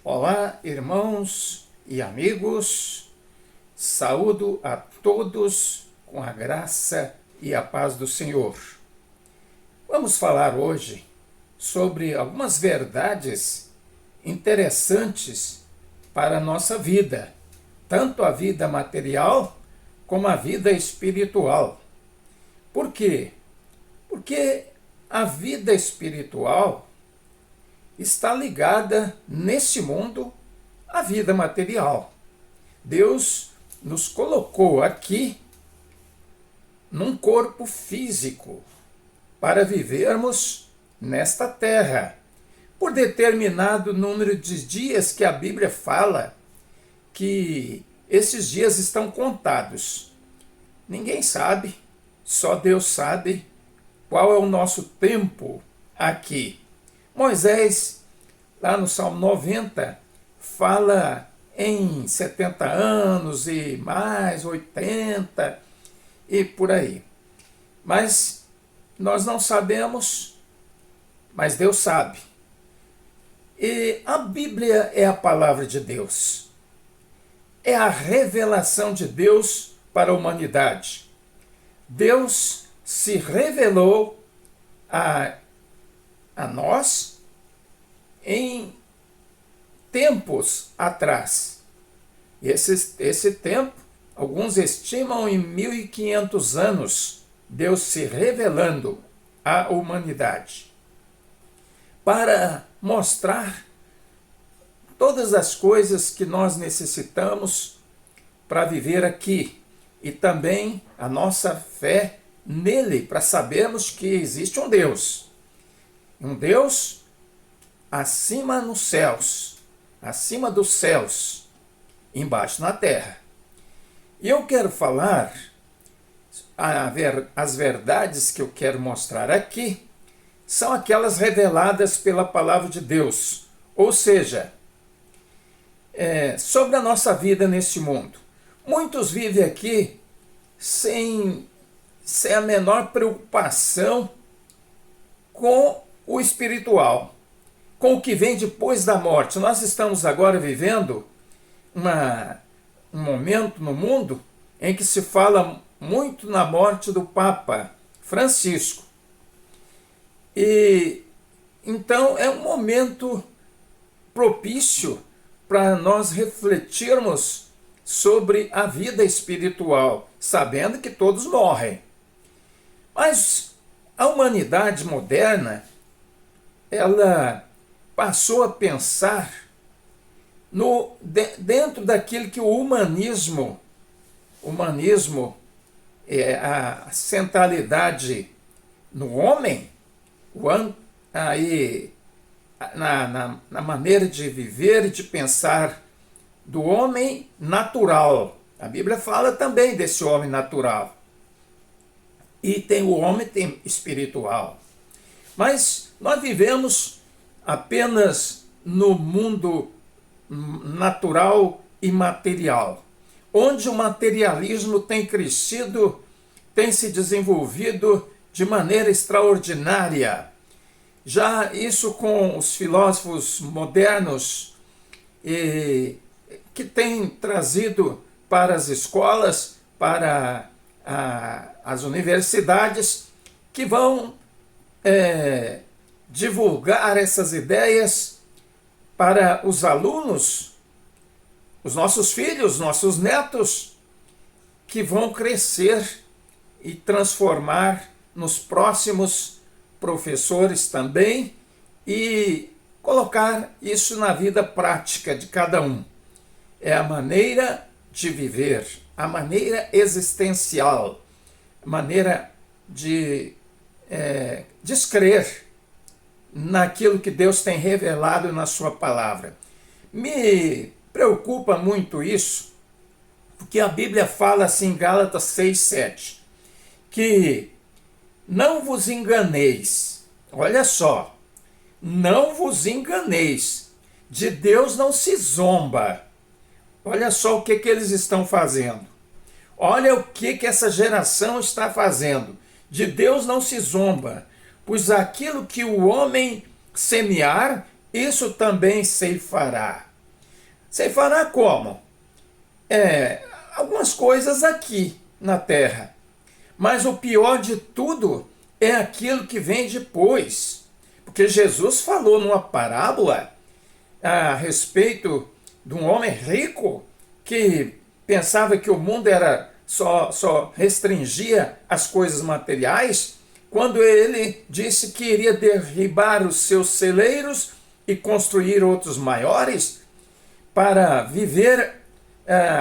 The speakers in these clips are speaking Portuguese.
Olá, irmãos e amigos, saúdo a todos com a graça e a paz do Senhor. Vamos falar hoje sobre algumas verdades interessantes para a nossa vida, tanto a vida material como a vida espiritual. Por quê? Porque a vida espiritual está ligada nesse mundo à vida material. Deus nos colocou aqui num corpo físico para vivermos nesta terra por determinado número de dias que a Bíblia fala que esses dias estão contados. Ninguém sabe, só Deus sabe qual é o nosso tempo aqui. Moisés, lá no Salmo 90, fala em 70 anos e mais 80 e por aí. Mas nós não sabemos, mas Deus sabe. E a Bíblia é a palavra de Deus. É a revelação de Deus para a humanidade. Deus se revelou a nós em tempos atrás. Esse tempo, alguns estimam em 1500 anos, Deus se revelando à humanidade para mostrar todas as coisas que nós necessitamos para viver aqui e também a nossa fé nele, para sabermos que existe um Deus acima nos céus, acima dos céus, embaixo na terra. E eu quero falar, as verdades que eu quero mostrar aqui, são aquelas reveladas pela palavra de Deus, ou seja, sobre a nossa vida nesse mundo. Muitos vivem aqui sem a menor preocupação com o espiritual, com o que vem depois da morte. Nós estamos agora vivendo um momento no mundo em que se fala muito na morte do Papa Francisco. E então é um momento propício para nós refletirmos sobre a vida espiritual, sabendo que todos morrem. Mas a humanidade moderna, ela passou a pensar dentro daquilo que o humanismo é a centralidade no homem, na maneira de viver e de pensar do homem natural. A Bíblia fala também desse homem natural. E tem o homem espiritual. Mas nós vivemos apenas no mundo natural e material, onde o materialismo tem crescido, tem se desenvolvido de maneira extraordinária. Já isso com os filósofos modernos, que têm trazido para as escolas, para as universidades, que vão divulgar essas ideias para os alunos, os nossos filhos, nossos netos, que vão crescer e transformar nos próximos professores também e colocar isso na vida prática de cada um. É a maneira de viver, a maneira existencial, a maneira de descrer naquilo que Deus tem revelado na sua palavra. Me preocupa muito isso, porque a Bíblia fala assim em Gálatas 6:7, que não vos enganeis, olha só, não vos enganeis, de Deus não se zomba. Olha só o que eles estão fazendo. Olha o que essa geração está fazendo. De Deus não se zomba, pois aquilo que o homem semear, isso também ceifará. Ceifará como? Algumas coisas aqui na terra. Mas o pior de tudo é aquilo que vem depois. Porque Jesus falou numa parábola a respeito de um homem rico que pensava que o mundo era só restringia as coisas materiais, quando ele disse que iria derribar os seus celeiros e construir outros maiores para viver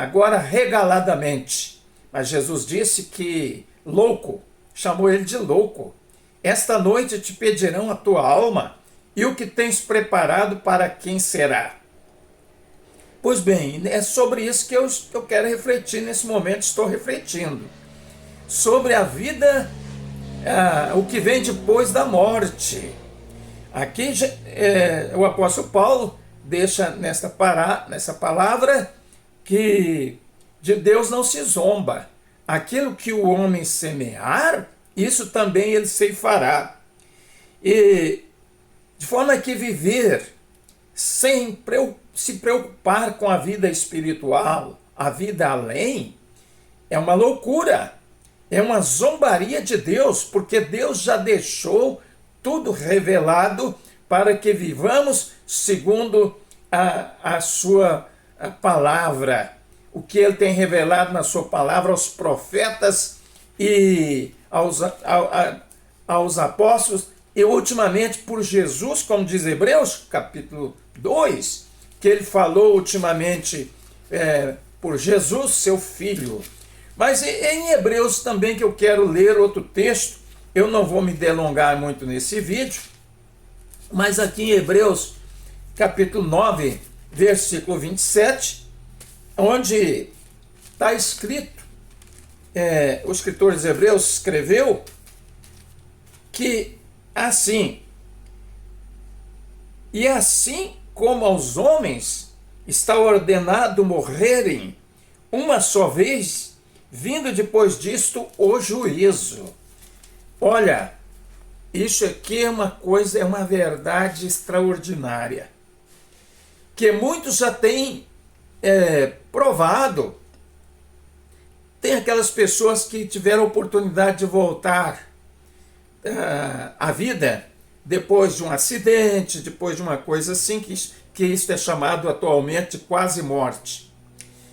agora regaladamente. Mas Jesus disse que louco, chamou ele de louco. Esta noite te pedirão a tua alma, e o que tens preparado para quem será? Pois bem, é sobre isso que eu quero refletir nesse momento, estou refletindo. Sobre a vida, o que vem depois da morte. Aqui o apóstolo Paulo deixa nessa palavra que de Deus não se zomba. Aquilo que o homem semear, isso também ele ceifará. E de forma que viver sem se preocupar com a vida espiritual, a vida além, é uma loucura, é uma zombaria de Deus, porque Deus já deixou tudo revelado para que vivamos segundo a sua palavra, o que ele tem revelado na sua palavra aos profetas e aos apóstolos, e ultimamente por Jesus, como diz Hebreus, capítulo 2, que ele falou ultimamente por Jesus, seu Filho. Mas em Hebreus também, que eu quero ler outro texto, eu não vou me delongar muito nesse vídeo, mas aqui em Hebreus, capítulo 9, versículo 27, onde está escrito, o escritor dos Hebreus escreveu que assim, e assim como aos homens está ordenado morrerem uma só vez, vindo depois disto o juízo. Olha, isso aqui é uma verdade extraordinária, que muitos já têm provado. Tem aquelas pessoas que tiveram a oportunidade de voltar à vida depois de um acidente, depois de uma coisa assim, que isso é chamado atualmente de quase morte.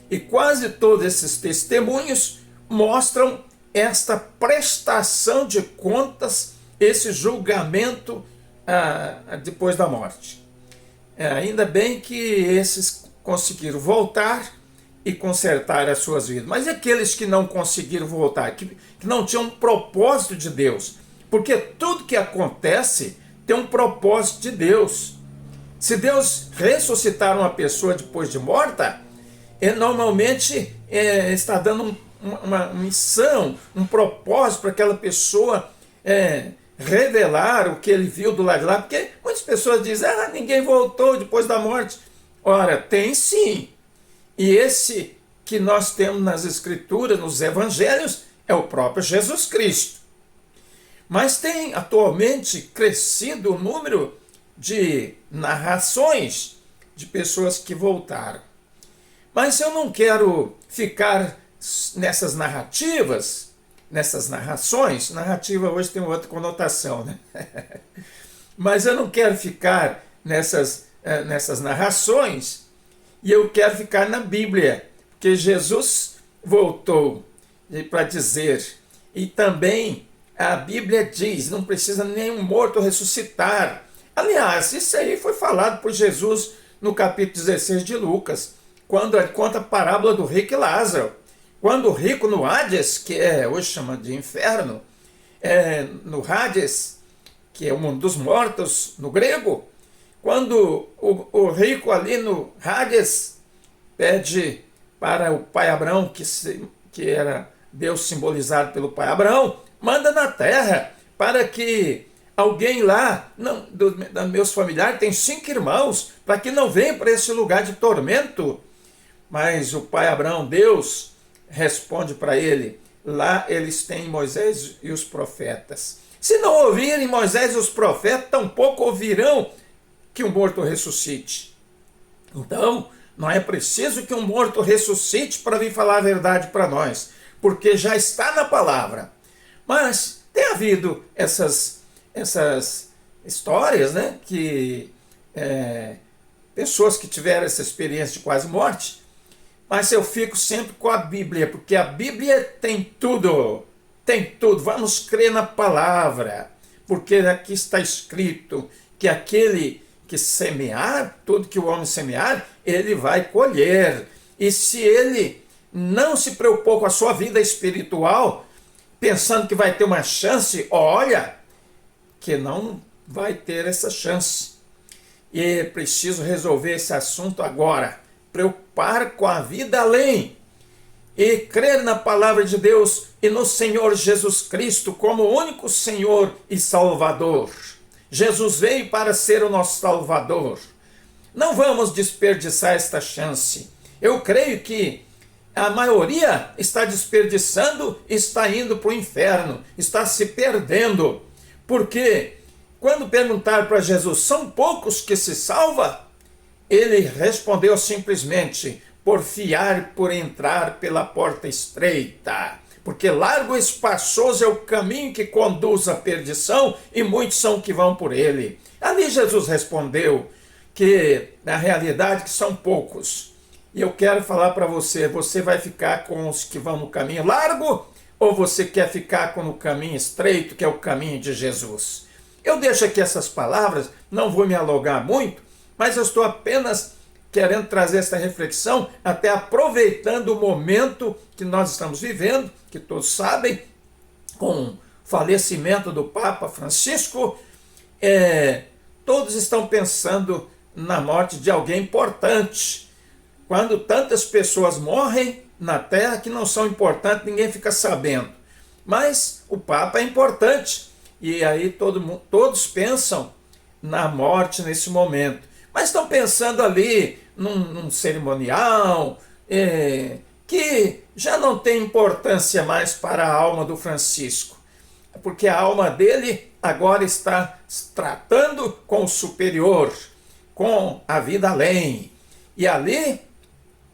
E quase todos esses testemunhos mostram esta prestação de contas, esse julgamento depois da morte. Ainda bem que esses conseguiram voltar e consertar as suas vidas. Mas aqueles que não conseguiram voltar, que não tinham um propósito de Deus, porque tudo que acontece tem um propósito de Deus. Se Deus ressuscitar uma pessoa depois de morta, ele normalmente está dando uma missão, um propósito para aquela pessoa revelar o que ele viu do lado de lá, porque muitas pessoas dizem, ninguém voltou depois da morte. Ora, tem sim. E esse que nós temos nas Escrituras, nos Evangelhos, é o próprio Jesus Cristo. Mas tem atualmente crescido o número de narrações de pessoas que voltaram. Mas eu não quero ficar nessas narrativas, nessas narrações. Narrativa hoje tem outra conotação, né? Mas eu não quero ficar nessas narrações, e eu quero ficar na Bíblia, porque Jesus voltou para dizer, e também a Bíblia diz, não precisa nenhum morto ressuscitar. Aliás, isso aí foi falado por Jesus no capítulo 16 de Lucas, quando ele conta a parábola do rico e Lázaro. Quando o rico no Hades, que hoje chama de inferno, no Hades, que é o mundo dos mortos no grego, quando o rico ali no Hades pede para o pai Abraão, que era Deus simbolizado pelo pai Abraão, manda na terra para que alguém lá, dos meus familiares, tem 5 irmãos, para que não venham para esse lugar de tormento. Mas o pai Abraão, Deus, responde para ele, lá eles têm Moisés e os profetas. Se não ouvirem Moisés e os profetas, tampouco ouvirão que o morto ressuscite. Então, Não é preciso que um morto ressuscite para vir falar a verdade para nós, porque já está na palavra. Mas tem havido essas histórias, né, que pessoas que tiveram essa experiência de quase morte, mas eu fico sempre com a Bíblia, porque a Bíblia tem tudo, vamos crer na palavra, porque aqui está escrito que aquele que semear, tudo que o homem semear, ele vai colher, e se ele não se preocupou com a sua vida espiritual, pensando que vai ter uma chance, olha, que não vai ter essa chance. E é preciso resolver esse assunto agora. Preocupar com a vida além. E crer na palavra de Deus e no Senhor Jesus Cristo como o único Senhor e Salvador. Jesus veio para ser o nosso Salvador. Não vamos desperdiçar esta chance. Eu creio que a maioria está desperdiçando, está indo para o inferno, está se perdendo. Porque quando perguntaram para Jesus, são poucos que se salvam? Ele respondeu simplesmente, porfiar por entrar pela porta estreita. Porque largo e espaçoso é o caminho que conduz à perdição e muitos são que vão por ele. Ali Jesus respondeu que na realidade que são poucos. E eu quero falar para você, você vai ficar com os que vão no caminho largo ou você quer ficar com o caminho estreito, que é o caminho de Jesus? Eu deixo aqui essas palavras, não vou me alongar muito, mas eu estou apenas querendo trazer essa reflexão, até aproveitando o momento que nós estamos vivendo, que todos sabem, com o falecimento do Papa Francisco, todos estão pensando na morte de alguém importante. Quando tantas pessoas morrem na Terra que não são importantes, ninguém fica sabendo. Mas o Papa é importante, e aí todos pensam na morte nesse momento. Mas estão pensando ali num cerimonial que já não tem importância mais para a alma do Francisco, porque a alma dele agora está tratando com o superior, com a vida além. E ali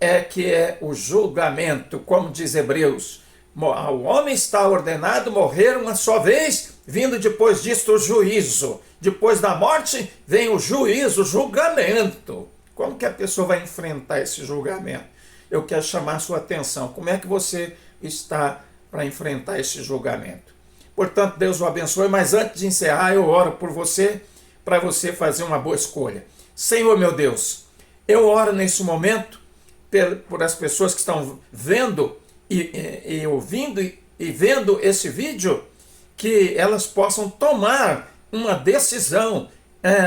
é que é o julgamento, como diz Hebreus. O homem está ordenado morrer uma só vez, vindo depois disto o juízo. Depois da morte vem o juízo, o julgamento. Como que a pessoa vai enfrentar esse julgamento? Eu quero chamar a sua atenção. Como é que você está para enfrentar esse julgamento? Portanto, Deus o abençoe, mas antes de encerrar, eu oro por você, para você fazer uma boa escolha. Senhor meu Deus, eu oro nesse momento por as pessoas que estão vendo e ouvindo e vendo esse vídeo, que elas possam tomar uma decisão,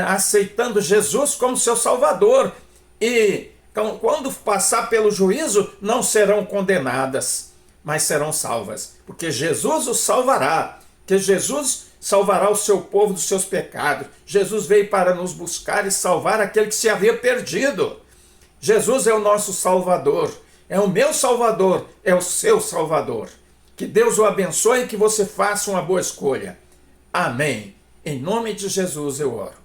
aceitando Jesus como seu Salvador, e quando passar pelo juízo não serão condenadas, mas serão salvas, porque Jesus os salvará, que Jesus salvará o seu povo dos seus pecados. Jesus veio para nos buscar e salvar aquele que se havia perdido. Jesus é o nosso Salvador, é o meu Salvador, é o seu Salvador. Que Deus o abençoe e que você faça uma boa escolha. Amém. Em nome de Jesus eu oro.